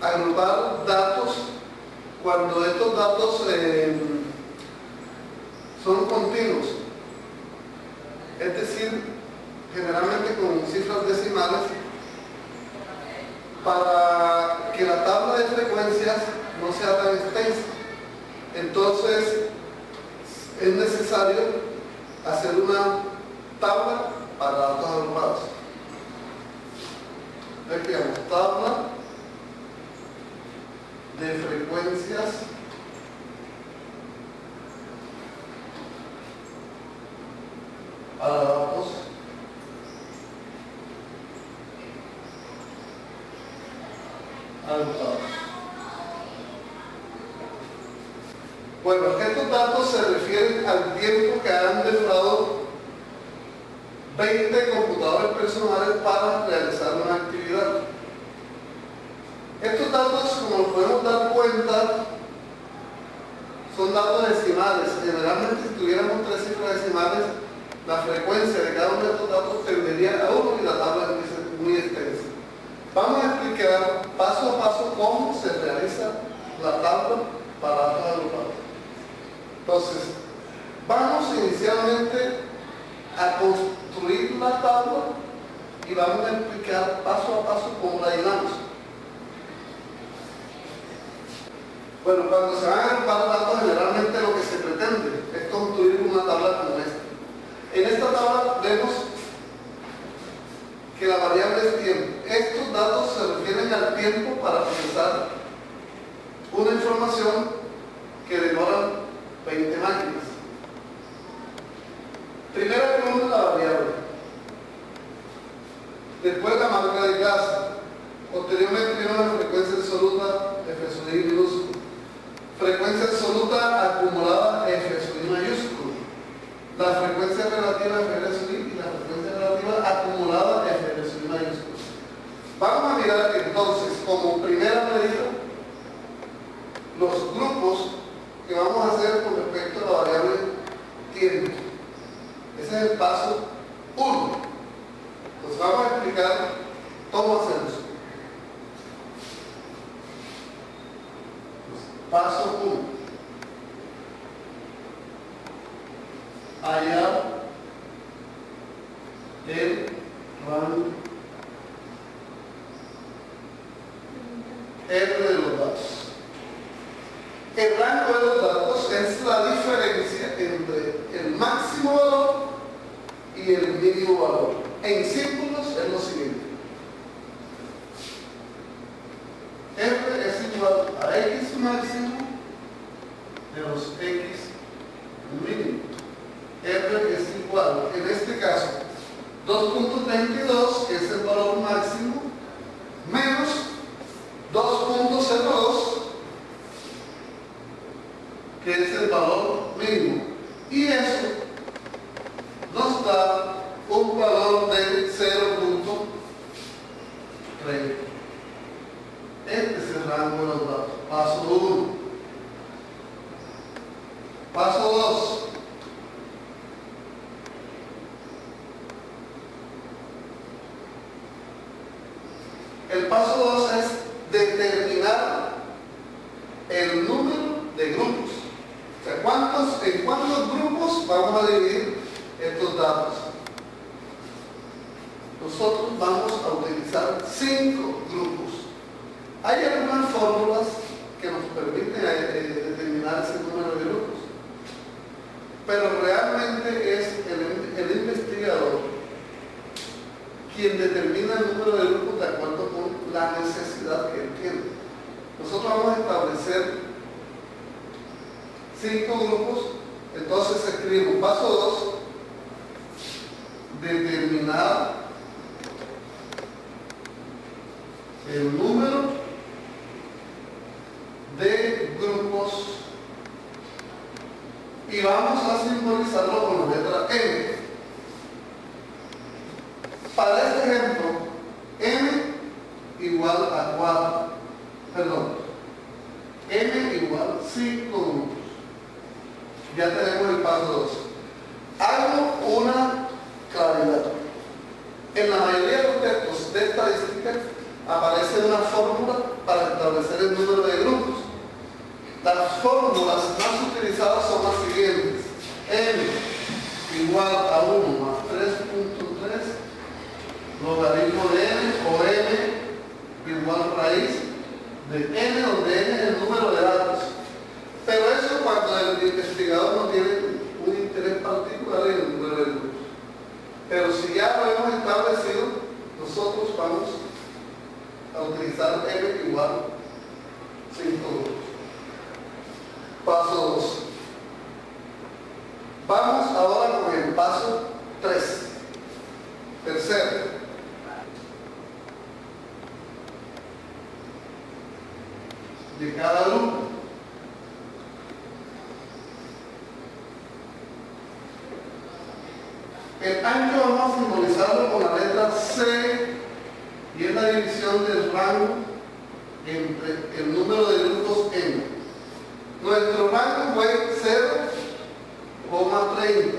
agrupar datos cuando estos datos son continuos, es decir, generalmente con cifras decimales, para que la tabla de frecuencias no sea tan extensa. Entonces es necesario hacer una tabla para datos agrupados. Veamos, tabla de frecuencias para datos agrupados. Bueno, estos datos se refieren al tiempo que han demorado 20 computadores personales para realizar una actividad. Estos datos, como nos podemos dar cuenta, son datos decimales. Generalmente, si tuviéramos 3 cifras decimales, la frecuencia de cada uno de estos datos tendería a 1 y la tabla es muy extensa. Vamos a explicar paso a paso cómo se realiza la tabla para datos agrupados. Entonces, vamos inicialmente a construir la tabla y vamos a explicar paso a paso cómo la llenamos. Bueno, cuando se van a agrupar datos, generalmente lo que se pretende es construir una tabla como esta. En esta tabla vemos que la variable es tiempo. Estos datos se refieren al tiempo para procesar una información que demora 20 máquinas. Primera columna, la variable. Después la marca de clase. Posteriormente viene la frecuencia absoluta, F sub I minúsculo. Frecuencia absoluta acumulada, F sub I mayúsculo. La frecuencia relativa, F sub I, y la frecuencia relativa acumulada, F sub I mayúsculo. Vamos a mirar entonces como primera medida los grupos que vamos a hacer con respecto a la variable tiempo. Ese es el paso 1. Entonces vamos a explicar cómo hacemos. Paso 1. Hallar el rango R de los datos. El rango de los datos es la diferencia entre el máximo valor y el mínimo valor. En símbolos es lo siguiente. R es igual a X máximo menos X mínimo. R es igual, en este caso, 2.22, que es el valor máximo, menos 2.02, que es el valor mínimo. Y eso nos da un valor de 0.30. Este es el rango de los datos. Paso 1. Paso 2. El paso 2 es determinar el número de grupos. O sea, ¿en cuántos grupos vamos a dividir estos datos? Nosotros vamos a utilizar 5 grupos. Hay algunas fórmulas que nos permiten determinar ese número de grupos, pero realmente es el investigador quien determina el número de grupos de acuerdo con la necesidad que él tiene. Nosotros vamos a establecer 5 grupos. Entonces escribimos paso 2, determinar el número de grupos, y vamos a simbolizarlo con la letra M. Para este ejemplo, M igual a 4, M igual 5 grupos. Ya tenemos el paso 2. Hago una claridad. En la mayoría de los textos de estadística aparece una fórmula para establecer el número de grupos. Las fórmulas más utilizadas son las siguientes. N igual a 1 más 3.3 logaritmo de n, o n igual raíz de n, donde n es el número de datos. Pero eso cuando el investigador no tiene un interés particular en el número de grupos. Pero si ya lo hemos establecido, nosotros vamos a utilizar n igual 5 grupos. Paso 2. Vamos ahora con el paso 3. Tercero. De cada grupo. El ancho vamos a simbolizarlo con la letra C, y es la división del rango entre el número de grupos n. Nuestro rango fue 0,30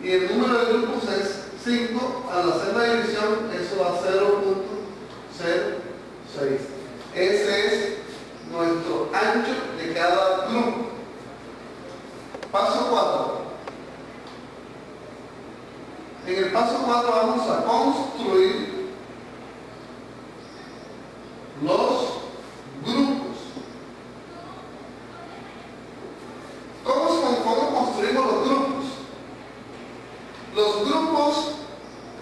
y el número de grupos es 5. Al hacer la división, eso da 0.06. Ese es nuestro ancho de cada grupo. Paso 4. En el paso 4 vamos a construir los grupos. ¿Cómo construimos los grupos? Los grupos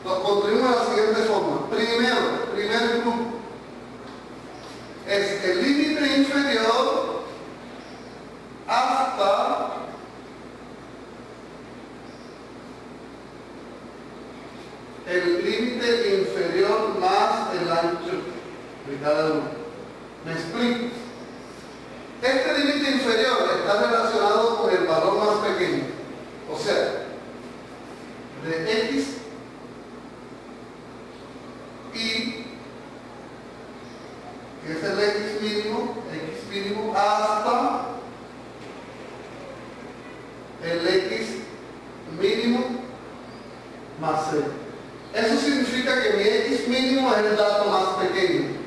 los construimos de la siguiente forma. Primer grupo es el límite inferior hasta el límite inferior más el ancho de cada grupo. ¿Me explico? Este límite inferior está relacionado con el valor más pequeño, o sea, de x y que es el x mínimo hasta el x mínimo más c. Eso significa que mi x mínimo es el dato más pequeño.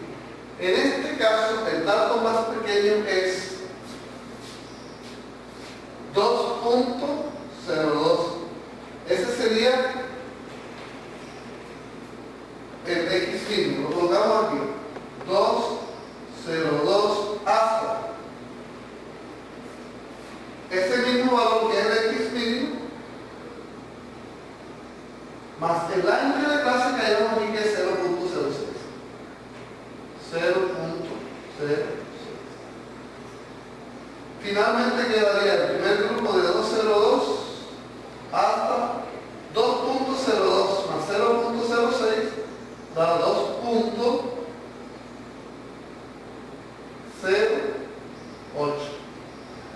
En este caso, el dato más pequeño es 2.02. Ese sería el x mínimo. Lo colocamos aquí. 2.02 hasta ese mismo valor que es el x mínimo más el ancho de clase que hayamos aquí, que es 0.06. 0.06. Finalmente quedaría el primer grupo de 2.02 hasta 2.02 más 0.06 da 2.08.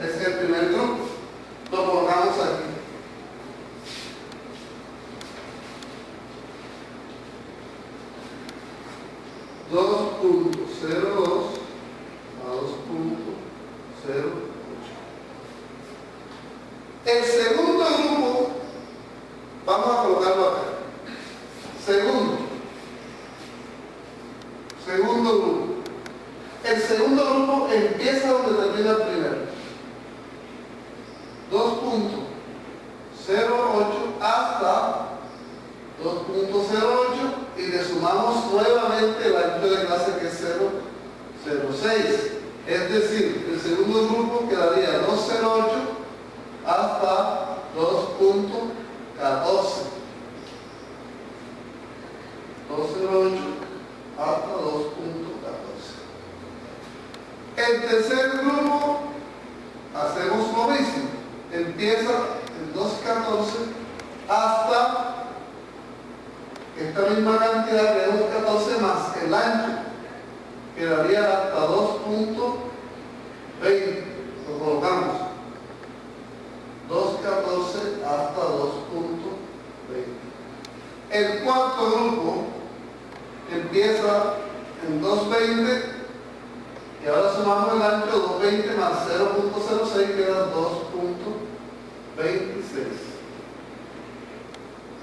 Ese es el primer grupo. Lo colocamos aquí. $2.02 a 2.08. El segundo grupo vamos a colocarlo acá. Segundo grupo. El segundo grupo empieza donde termina el primero. 2.08 hasta 2.08 y le sumamos nuevamente el ancho de clase que es 0.06. Es decir, el segundo grupo quedaría 2.08 hasta 2.14. 2.08 hasta 2.14. El tercer grupo hacemos lo mismo. Empieza en 2.14 hasta esta misma cantidad que es 2.14 más el ancho, quedaría hasta 2.20. Lo colocamos. 2.14 hasta 2.20. El cuarto grupo empieza en 2.20 y ahora sumamos el ancho. 2.20 más 0.06 queda 2.26.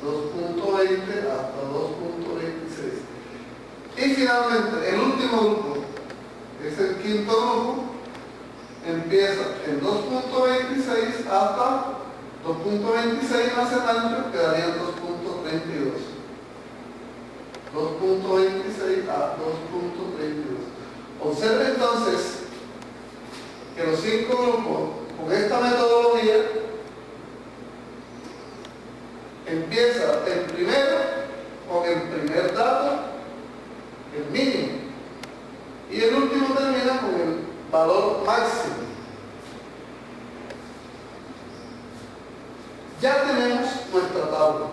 2.20 hasta 2.26. Y finalmente, el último grupo, es el quinto grupo, empieza en 2.26 hasta 2.26 más el ancho, quedarían 2.32. 2.26 a 2.32. Observe entonces que los 5 grupos, con esta metodología, empieza el primero con el primer dato, el mínimo, y el último termina con el valor máximo. Ya tenemos nuestra tabla.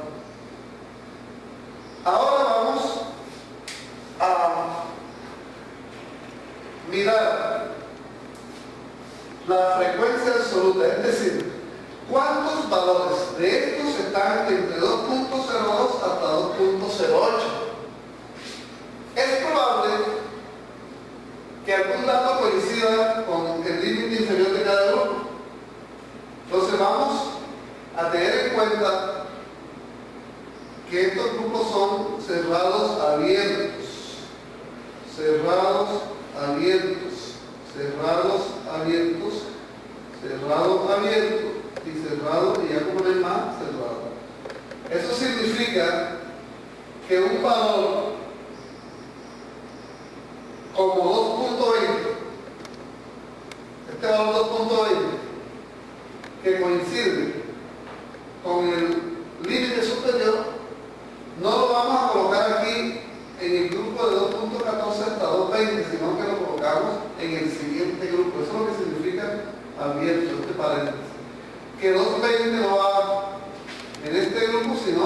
Ahora vamos a mirar la frecuencia absoluta, es decir, cuántos valores de estos están entre 2.02 hasta 2.08. Es probable que algún dato coincida con el límite inferior de cada grupo. Entonces vamos a tener en cuenta que estos grupos son cerrados abiertos, cerrados abiertos, cerrados abiertos, cerrado abierto y cerrado, y ya como no hay más, cerrado. Eso significa que un valor como 2.20, este valor 2.20, que coincide con el límite superior, no lo vamos a colocar aquí en el grupo de 2.14 hasta 2.20, sino que lo colocamos en el siguiente grupo. Eso es lo que significa abierto, este paréntesis. Que 2.20 no va en este grupo, sino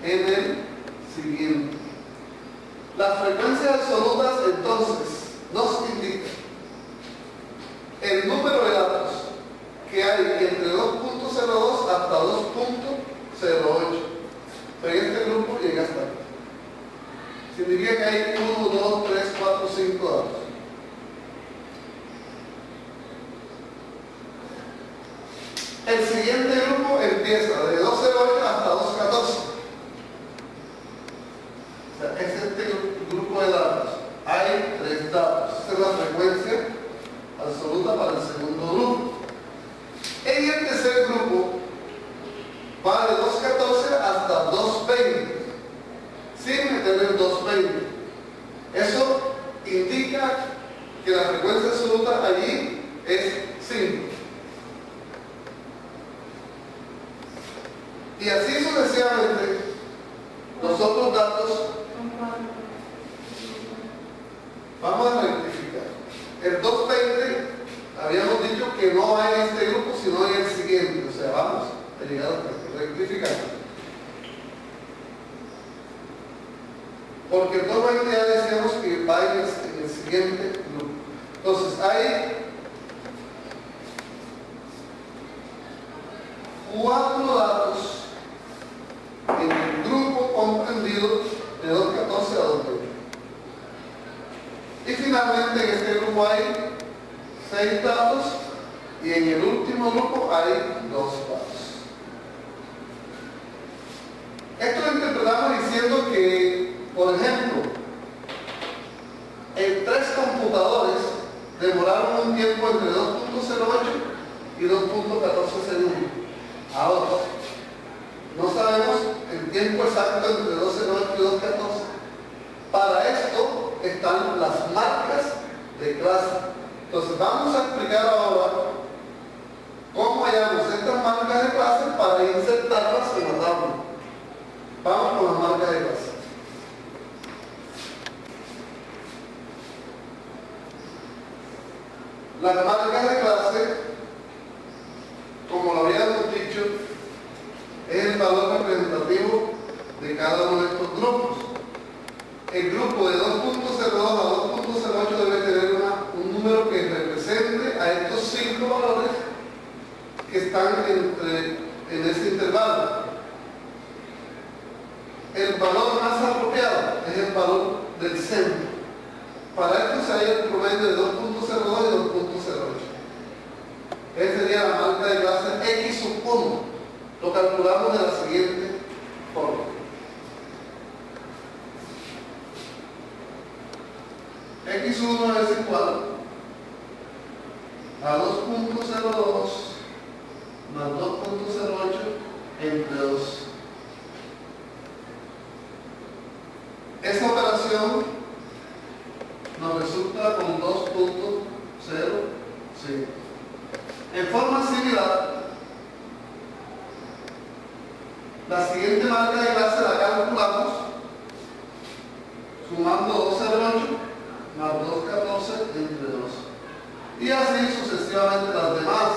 en el siguiente. Las frecuencias absolutas, entonces, nos indican el número de datos que hay entre 2.02 hasta 2.08. Pero en este grupo llega hasta aquí. Significa que hay 1, 2, 3, 4, 5 datos. El siguiente grupo empieza de 2.08 hasta 2.14. O sea, es este grupo de datos. Hay 3 datos. Esa es la frecuencia absoluta para el segundo grupo. En el tercer grupo va de 2.14 hasta 2.20, sin meter el 2.20. Eso indica que la frecuencia absoluta allí es 5. Y así sucesivamente, los otros datos vamos a rectificar. El 2.20 habíamos dicho que no hay en este grupo, sino en el siguiente. O sea, vamos a llegar a rectificar. Porque el 2.20 ya decíamos que va en el siguiente grupo. Entonces, hay 4 datos en el grupo comprendido de 2.14 a 2.20. Y finalmente en este grupo hay 6 datos y en el último grupo hay 2 datos. Esto lo interpretamos diciendo que, por ejemplo, en 3 computadores demoraron un tiempo entre 2.08 y 2.14 segundos. Ahora, no sabemos el tiempo exacto entre 2.08 y 2.14. Para esto están las marcas de clase. Entonces vamos a explicar ahora cómo hallamos estas marcas de clase para insertarlas en la tabla. Vamos con las marcas de clase. Las marcas de clase, como lo habíamos dicho, es el valor representativo de cada uno de estos grupos. El grupo de 2.02 a 2.08 debe tener un número que represente a estos 5 valores que están en ese intervalo. El valor más apropiado es el valor del centro. Para esto se halla el promedio de 2.02 y 2.08. Esa sería la marca de clase X sub 1. Lo calculamos de la siguiente forma. X1 es igual siguiente marca de clase la calculamos sumando 2,08 más 2,14 entre 2. Y así sucesivamente las demás.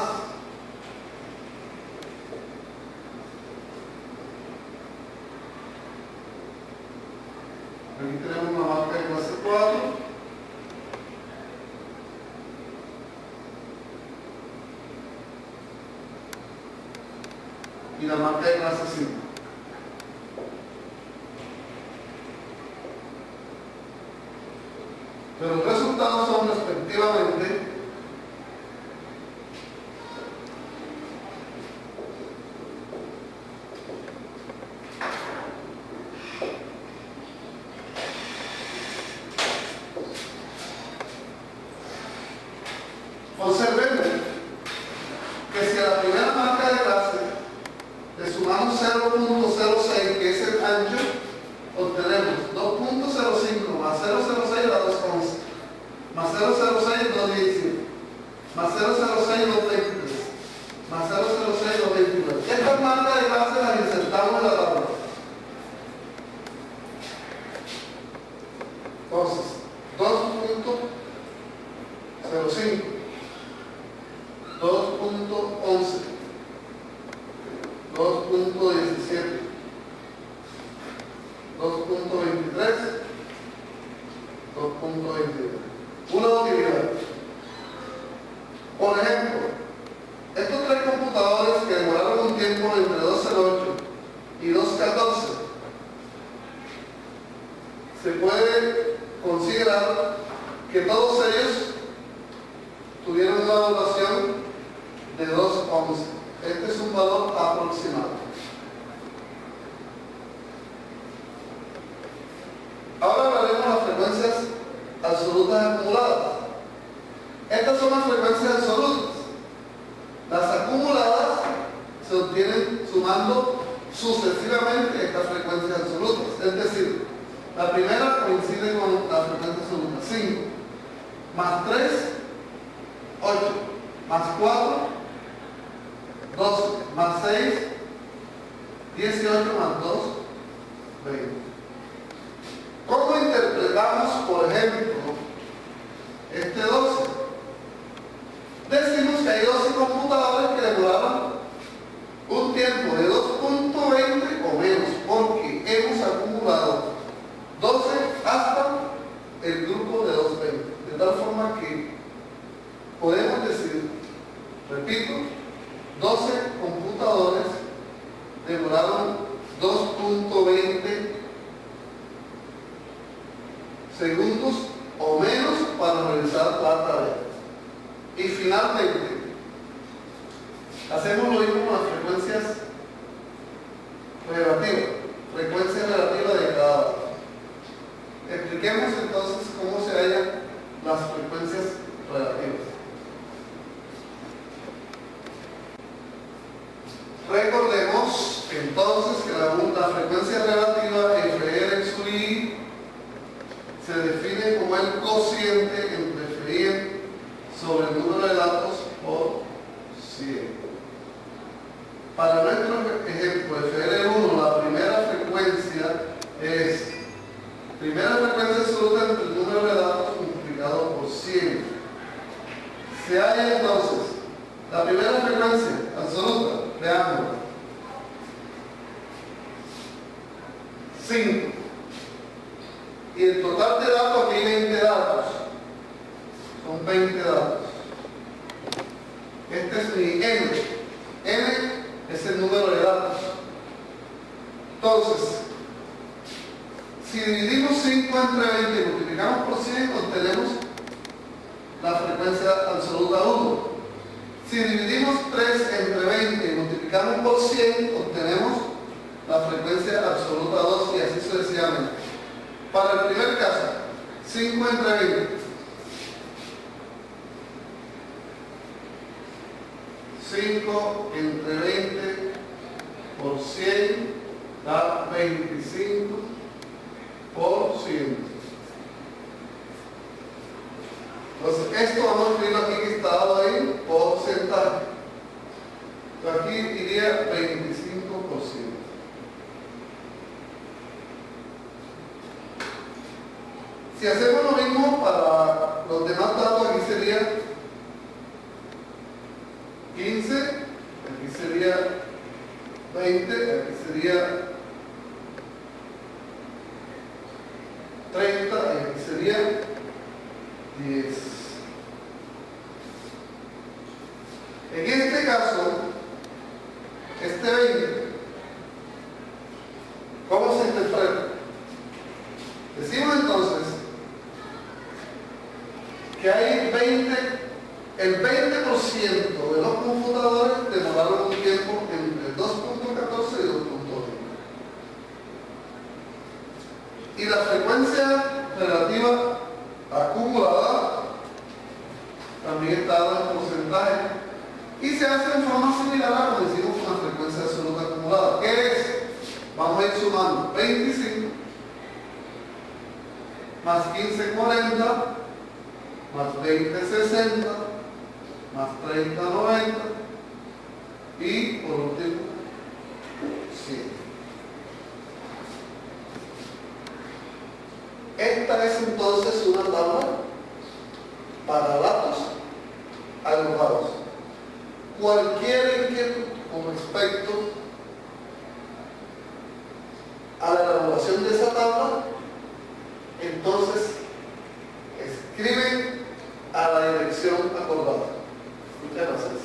Aquí tenemos una marca de clase 4. Y la marca de clase 5. Pero los resultados son respectivamente observen que si a la primera marca de clase le sumamos 0.06, que es el ancho, obtenemos 2.05 más 0.06 da 2.11, más 0.06 2.17, más 0.06 2.23, más 0.06 2.29. Estas marcas de clase las insertamos en la tabla. Entonces, 2.05, 2.11, 2.17, 2.23, 2.22. Una utilidad. Por ejemplo, estos tres computadores que demoraron un tiempo entre 2.08 y 2.14, se puede considerar que todos ellos tuvieron una duración de 2.11. Este es un valor aproximado. Ahora veremos las frecuencias absolutas acumuladas. Estas son las frecuencias absolutas. Las acumuladas se obtienen sumando sucesivamente estas frecuencias absolutas. Es decir, la primera coincide con la frecuencia absoluta, 5, más 3, 8, más 4, 12, más 6, 18, más 2, 20. ¿Cómo interpretamos, por ejemplo, este 12? Decimos que hay 12 computadores que demoraron un tiempo de 2.20 o menos, porque hemos acumulado 12 hasta el grupo de 2.20. De tal forma que podemos decir, repito, 12 computadores demoraron 2.20 segundos o menos para realizar la tarea. Y finalmente, hacemos lo mismo con las frecuencias relativas, frecuencia relativa de cada dato. Expliquemos entonces cómo se hallan las frecuencias relativas. Recordemos entonces que la frecuencia relativa FR sub I se define como el cociente entre FI sobre el número de datos por 100. Para nuestro ejemplo, FR1, la primera frecuencia es primera frecuencia absoluta entre el número de datos multiplicado por 100. Se halla entonces la primera frecuencia absoluta, veamos, 5. Y el total de datos, aquí 20 datos. Son 20 datos. Este es mi N. N es el número de datos. Entonces, si dividimos 5 entre 20 y multiplicamos por 100, obtenemos la frecuencia absoluta 1. Si dividimos 3 entre 20 y multiplicamos por 100, obtenemos la frecuencia absoluta 2 y así sucesivamente. Para el primer caso, 5 entre 20. 5 entre 20 por 100 da 25 por 100. Entonces, esto vamos a escribirlo aquí que está dado ahí, porcentaje. Aquí iría 25%. Si hacemos lo mismo para los demás datos, aquí sería 15, aquí sería 20, aquí sería 30 y aquí sería 10. En este caso, este 20, ¿cómo se interpreta? Decimos entonces que hay el 20% de los computadores demoraron un tiempo entre 2.14 y 2.20. Y la frecuencia relativa acumulada también está dada en porcentaje y se hace en forma similar a como decimos con la frecuencia absoluta acumulada. ¿Qué es? Vamos a ir sumando 25 más 1540 más 2060 más 3090 y por último 100. Esta es entonces una tabla para datos agrupados. Cualquier inquietud con respecto a la elaboración de esa tabla, entonces escriben a la dirección acordada. Muchas gracias.